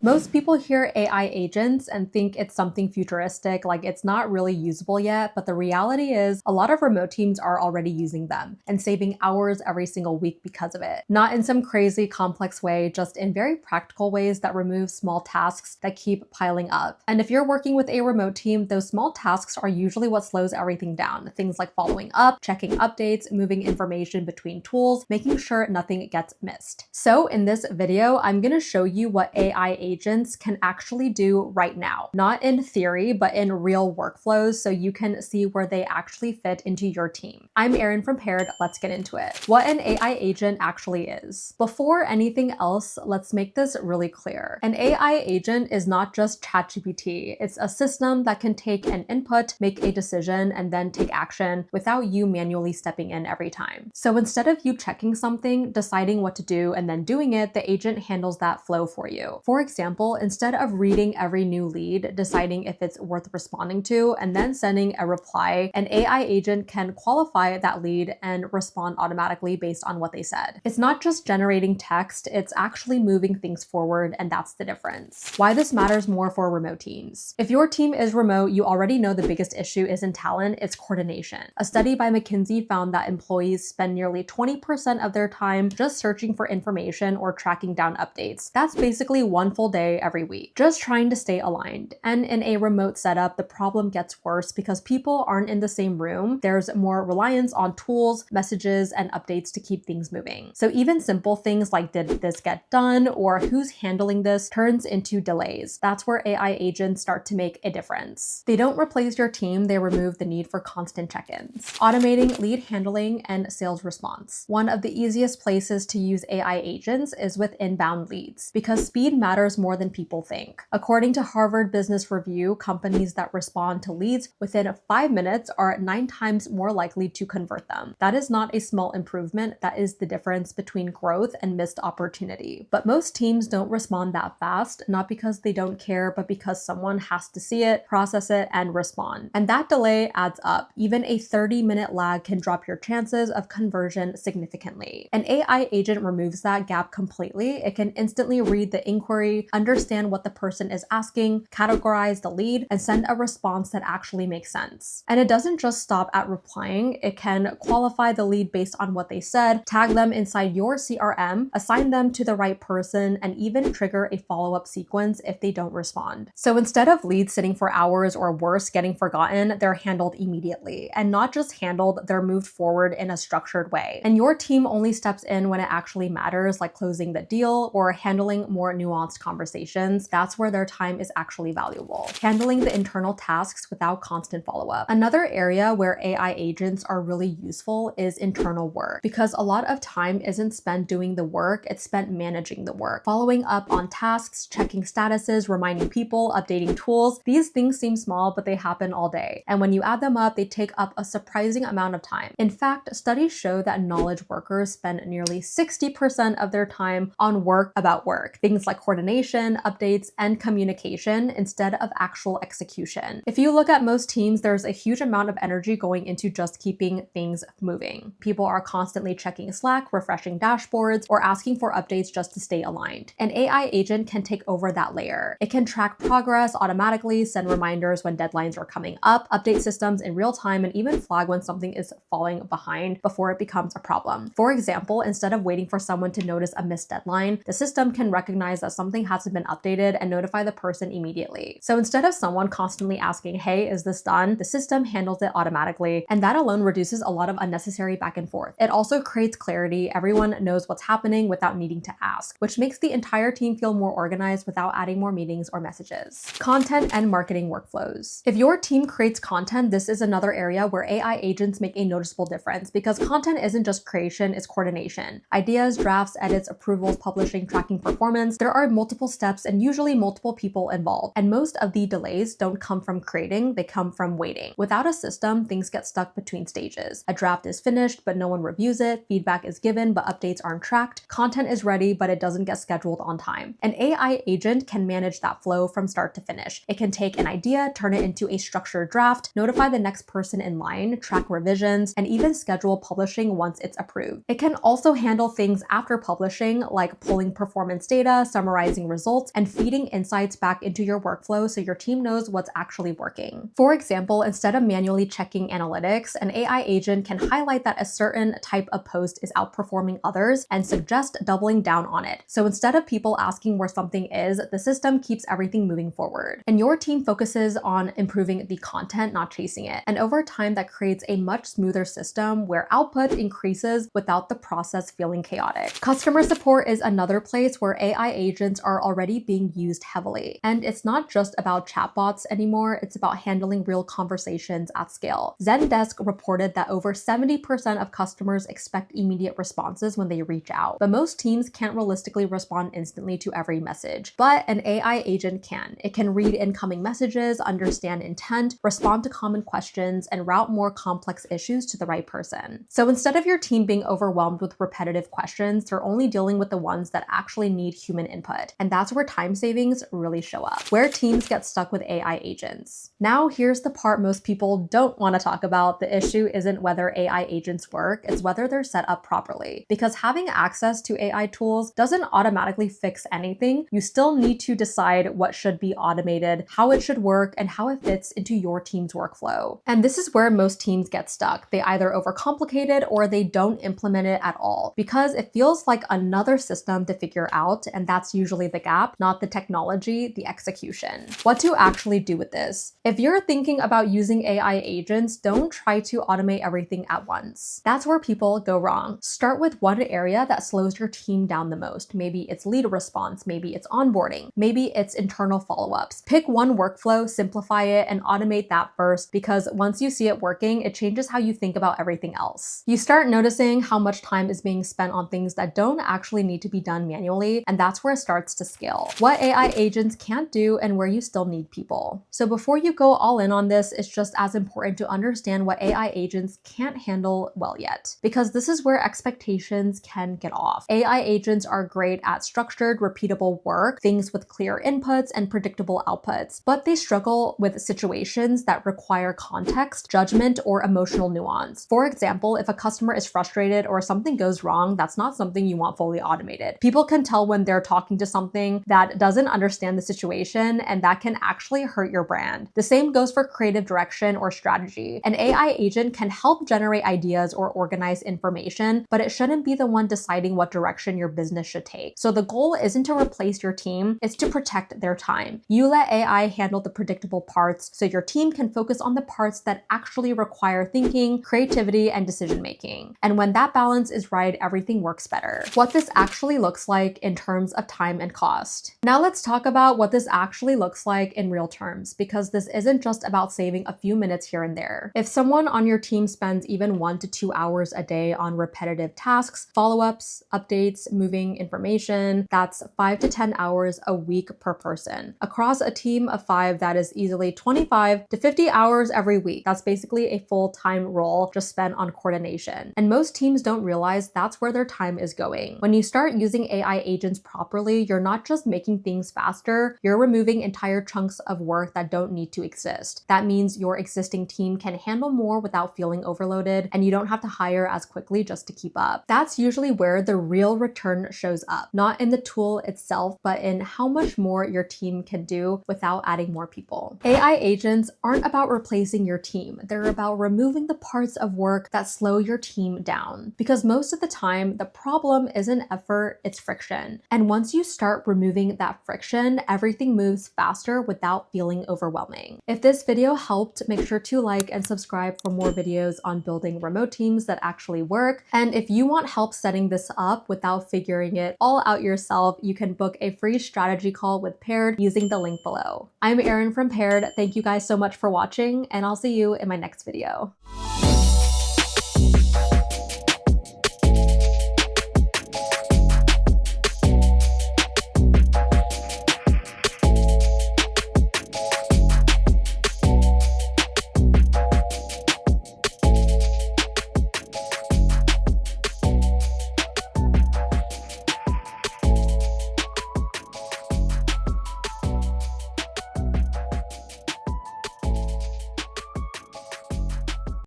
Most people hear AI agents and think it's something futuristic, like it's not really usable yet, but the reality is a lot of remote teams are already using them and saving hours every single week because of it. Not in some crazy complex way, just in very practical ways that remove small tasks that keep piling up. And if you're working with a remote team, those small tasks are usually what slows everything down. Things like following up, checking updates, moving information between tools, making sure nothing gets missed. So in this video, I'm going to show you what AI agents can actually do right now, not in theory, but in real workflows so you can see where they actually fit into your team. I'm Erin from Paired. Let's get into it. What an AI agent actually is. Before anything else, let's make this really clear. An AI agent is not just ChatGPT. It's a system that can take an input, make a decision, and then take action without you manually stepping in every time. So instead of you checking something, deciding what to do, and then doing it, the agent handles that flow for you. For example, instead of reading every new lead, deciding if it's worth responding to, and then sending a reply, an AI agent can qualify that lead and respond automatically based on what they said. It's not just generating text, it's actually moving things forward, and that's the difference. Why this matters more for remote teams. If your team is remote, you already know the biggest issue isn't talent, it's coordination. A study by McKinsey found that employees spend nearly 20% of their time just searching for information or tracking down updates. That's basically one full day every week, just trying to stay aligned. And in a remote setup, the problem gets worse because people aren't in the same room. There's more reliance on tools, messages, and updates to keep things moving. So even simple things like did this get done or who's handling this turns into delays. That's where AI agents start to make a difference. They don't replace your team, they remove the need for constant check-ins. Automating lead handling and sales response. One of the easiest places to use AI agents is with inbound leads because speed matters more than people think. According to Harvard Business Review, companies that respond to leads within 5 minutes are 9 times more likely to convert them. That is not a small improvement, that is the difference between growth and missed opportunity. But most teams don't respond that fast, not because they don't care, but because someone has to see it, process it, and respond. And that delay adds up. Even a 30-minute lag can drop your chances of conversion significantly. An AI agent removes that gap completely. It can instantly read the inquiry, understand what the person is asking, categorize the lead, and send a response that actually makes sense. And it doesn't just stop at replying, it can qualify the lead based on what they said, tag them inside your CRM, assign them to the right person, and even trigger a follow-up sequence if they don't respond. So instead of leads sitting for hours or worse, getting forgotten, they're handled immediately. And not just handled, they're moved forward in a structured way. And your team only steps in when it actually matters, like closing the deal or handling more nuanced conversations. That's where their time is actually valuable. Handling the internal tasks without constant follow-up. Another area where AI agents are really useful is internal work, because a lot of time isn't spent doing the work, it's spent managing the work. Following up on tasks, checking statuses, reminding people, updating tools. These things seem small, but they happen all day. And when you add them up, they take up a surprising amount of time. In fact, studies show that knowledge workers spend nearly 60% of their time on work about work. Things like coordination, updates, and communication instead of actual execution. If you look at most teams, there's a huge amount of energy going into just keeping things moving. People are constantly checking Slack, refreshing dashboards, or asking for updates just to stay aligned. An AI agent can take over that layer. It can track progress automatically, send reminders when deadlines are coming up, update systems in real time, and even flag when something is falling behind before it becomes a problem. For example, instead of waiting for someone to notice a missed deadline, the system can recognize that something hasn't been updated and notify the person immediately. So instead of someone constantly asking, hey, is this done? The system handles it automatically, and that alone reduces a lot of unnecessary back and forth. It also creates clarity. Everyone knows what's happening without needing to ask, which makes the entire team feel more organized without adding more meetings or messages. Content and marketing workflows. If your team creates content, this is another area where AI agents make a noticeable difference because content isn't just creation, it's coordination. Ideas, drafts, edits, approvals, publishing, tracking performance. There are multiple steps and usually multiple people involved. And most of the delays don't come from creating, they come from waiting. Without a system, things get stuck between stages. A draft is finished, but no one reviews it. Feedback is given, but updates aren't tracked. Content is ready, but it doesn't get scheduled on time. An AI agent can manage that flow from start to finish. It can take an idea, turn it into a structured draft, notify the next person in line, track revisions, and even schedule publishing once it's approved. It can also handle things after publishing, like pulling performance data, summarizing results and feeding insights back into your workflow so your team knows what's actually working. For example, instead of manually checking analytics, an AI agent can highlight that a certain type of post is outperforming others and suggest doubling down on it. So instead of people asking where something is, the system keeps everything moving forward. And your team focuses on improving the content, not chasing it. And over time, that creates a much smoother system where output increases without the process feeling chaotic. Customer support is another place where AI agents are already being used heavily. And it's not just about chatbots anymore, it's about handling real conversations at scale. Zendesk reported that over 70% of customers expect immediate responses when they reach out, but most teams can't realistically respond instantly to every message. But an AI agent can. It can read incoming messages, understand intent, respond to common questions, and route more complex issues to the right person. So instead of your team being overwhelmed with repetitive questions, they're only dealing with the ones that actually need human input. And that's where time savings really show up, where teams get stuck with AI agents. Now, here's the part most people don't want to talk about. The issue isn't whether AI agents work, it's whether they're set up properly. Because having access to AI tools doesn't automatically fix anything. You still need to decide what should be automated, how it should work, and how it fits into your team's workflow. And this is where most teams get stuck. They either overcomplicate it or they don't implement it at all because it feels like another system to figure out, and that's usually the gap, not the technology, the execution. What to actually do with this? If you're thinking about using AI agents, don't try to automate everything at once. That's where people go wrong. Start with one area that slows your team down the most. Maybe it's lead response, maybe it's onboarding, maybe it's internal follow-ups. Pick one workflow, simplify it, and automate that first, because once you see it working, it changes how you think about everything else. You start noticing how much time is being spent on things that don't actually need to be done manually, and that's where it starts to scale. What AI agents can't do and where you still need people. So before you go all in on this, it's just as important to understand what AI agents can't handle well yet, because this is where expectations can get off. AI agents are great at structured, repeatable work, things with clear inputs and predictable outputs, but they struggle with situations that require context, judgment, or emotional nuance. For example, if a customer is frustrated or something goes wrong, that's not something you want fully automated. People can tell when they're talking to something that doesn't understand the situation, and that can actually hurt your brand. The same goes for creative direction or strategy. An AI agent can help generate ideas or organize information, but it shouldn't be the one deciding what direction your business should take. So the goal isn't to replace your team, it's to protect their time. You let AI handle the predictable parts so your team can focus on the parts that actually require thinking, creativity, and decision making. And when that balance is right, everything works better. What this actually looks like in terms of time and cost. Now let's talk about what this actually looks like in real terms, because this isn't just about saving a few minutes here and there. If someone on your team spends even 1 to 2 hours a day on repetitive tasks, follow-ups, updates, moving information, that's 5 to 10 hours a week per person. Across a team of 5, that is easily 25 to 50 hours every week. That's basically a full-time role just spent on coordination. And most teams don't realize that's where their time is going. When you start using AI agents properly, you're not just making things faster, you're removing entire chunks of work that don't need to exist. That means your existing team can handle more without feeling overloaded, and you don't have to hire as quickly just to keep up. That's usually where the real return shows up, not in the tool itself, but in how much more your team can do without adding more people. AI agents aren't about replacing your team. They're about removing the parts of work that slow your team down. Because most of the time, the problem isn't effort, it's friction. And once you start removing that friction, everything moves faster without feeling overwhelming. If this video helped, make sure to like and subscribe for more videos on building remote teams that actually work. And if you want help setting this up without figuring it all out yourself, you can book a free strategy call with Paired using the link below. I'm Erin from Paired. Thank you guys so much for watching, and I'll see you in my next video.